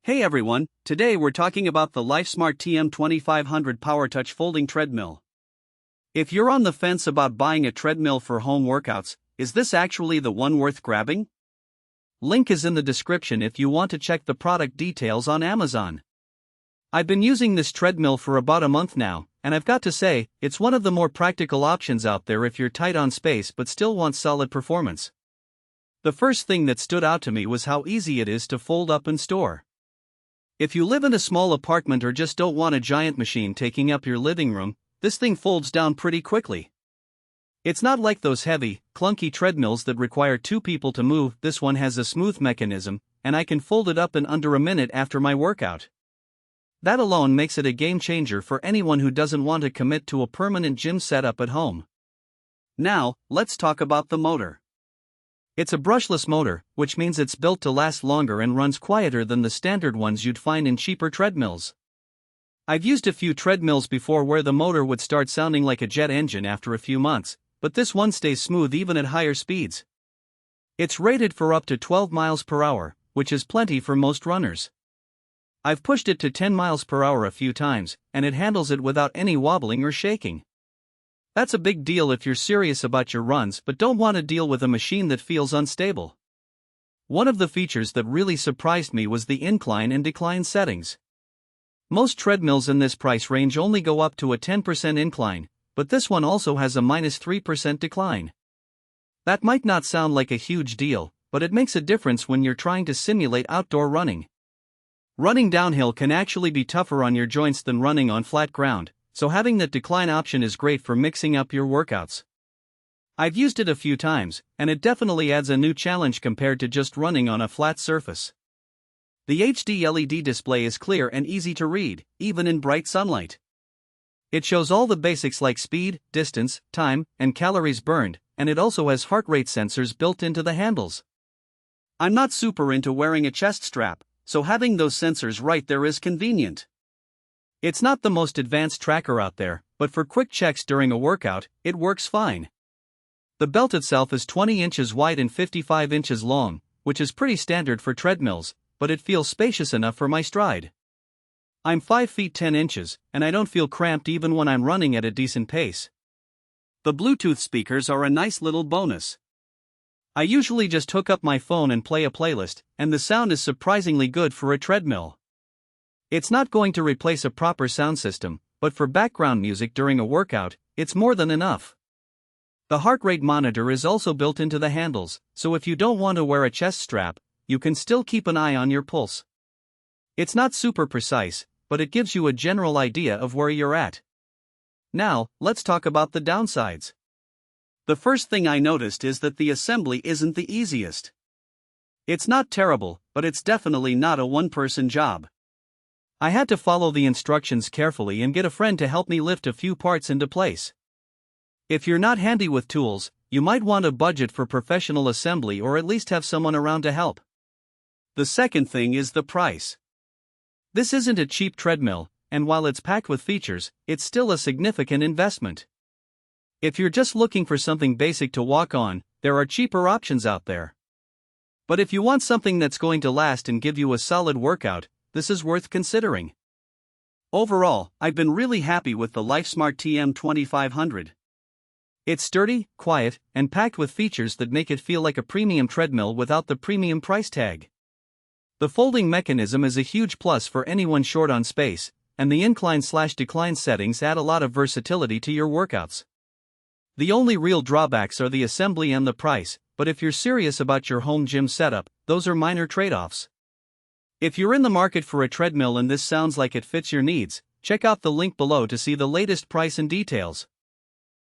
Hey everyone, today we're talking about the Lifesmart TM2500 PowerTouch folding treadmill. If you're on the fence about buying a treadmill for home workouts, is this actually the one worth grabbing? Link is in the description if you want to check the product details on Amazon. I've been using this treadmill for about a month now, and I've got to say, it's one of the more practical options out there if you're tight on space but still want solid performance. The first thing that stood out to me was how easy it is to fold up and store. If you live in a small apartment or just don't want a giant machine taking up your living room, this thing folds down pretty quickly. It's not like those heavy, clunky treadmills that require two people to move. This one has a smooth mechanism, and I can fold it up in under a minute after my workout. That alone makes it a game changer for anyone who doesn't want to commit to a permanent gym setup at home. Now, let's talk about the motor. It's a brushless motor, which means it's built to last longer and runs quieter than the standard ones you'd find in cheaper treadmills. I've used a few treadmills before where the motor would start sounding like a jet engine after a few months, but this one stays smooth even at higher speeds. It's rated for up to 12 miles per hour, which is plenty for most runners. I've pushed it to 10 miles per hour a few times, and it handles it without any wobbling or shaking. That's a big deal if you're serious about your runs but don't want to deal with a machine that feels unstable. One of the features that really surprised me was the incline and decline settings. Most treadmills in this price range only go up to a 10% incline, but this one also has a -3% decline. That might not sound like a huge deal, but it makes a difference when you're trying to simulate outdoor running. Running downhill can actually be tougher on your joints than running on flat ground, so having that decline option is great for mixing up your workouts. I've used it a few times, and it definitely adds a new challenge compared to just running on a flat surface. The HD LED display is clear and easy to read, even in bright sunlight. It shows all the basics like speed, distance, time, and calories burned, and it also has heart rate sensors built into the handles. I'm not super into wearing a chest strap, so having those sensors right there is convenient. It's not the most advanced tracker out there, but for quick checks during a workout, it works fine. The belt itself is 20 inches wide and 55 inches long, which is pretty standard for treadmills, but it feels spacious enough for my stride. I'm 5 feet 10 inches, and I don't feel cramped even when I'm running at a decent pace. The Bluetooth speakers are a nice little bonus. I usually just hook up my phone and play a playlist, and the sound is surprisingly good for a treadmill. It's not going to replace a proper sound system, but for background music during a workout, it's more than enough. The heart rate monitor is also built into the handles, so if you don't want to wear a chest strap, you can still keep an eye on your pulse. It's not super precise, but it gives you a general idea of where you're at. Now, let's talk about the downsides. The first thing I noticed is that the assembly isn't the easiest. It's not terrible, but it's definitely not a one-person job. I had to follow the instructions carefully and get a friend to help me lift a few parts into place. If you're not handy with tools, you might want to budget for professional assembly or at least have someone around to help. The second thing is the price. This isn't a cheap treadmill, and while it's packed with features, it's still a significant investment. If you're just looking for something basic to walk on, there are cheaper options out there. But if you want something that's going to last and give you a solid workout, this is worth considering. Overall, I've been really happy with the Lifesmart TM2500. It's sturdy, quiet, and packed with features that make it feel like a premium treadmill without the premium price tag. The folding mechanism is a huge plus for anyone short on space, and the incline/decline settings add a lot of versatility to your workouts. The only real drawbacks are the assembly and the price, but if you're serious about your home gym setup, those are minor trade-offs. If you're in the market for a treadmill and this sounds like it fits your needs, check out the link below to see the latest price and details.